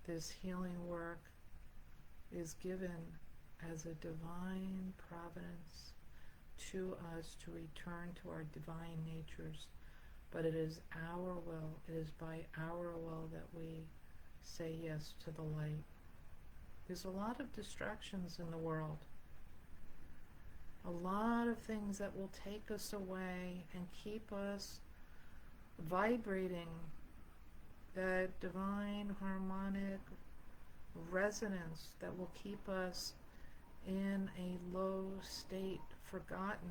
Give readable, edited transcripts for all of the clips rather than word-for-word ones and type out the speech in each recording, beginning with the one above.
This healing work is given as a divine providence to us to return to our divine natures. But it is our will, it is by our will that we say yes to the light. There's a lot of distractions in the world. A lot of things that will take us away and keep us vibrating that divine harmonic resonance that will keep us in a low state, forgotten,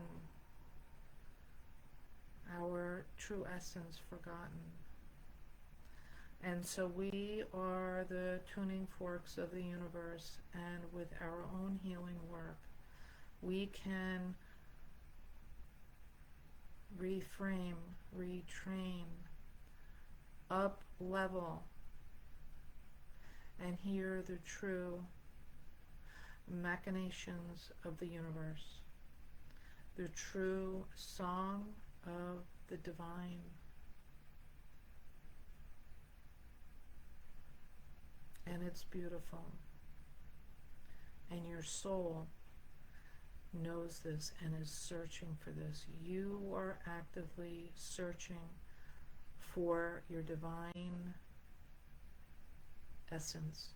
our true essence forgotten. And so we are the tuning forks of the universe, and with our own healing work, we can reframe, retrain, up level, and hear the true machinations of the universe, the true song of the divine. And it's beautiful. And your soul knows this and is searching for this. You are actively searching for your divine essence.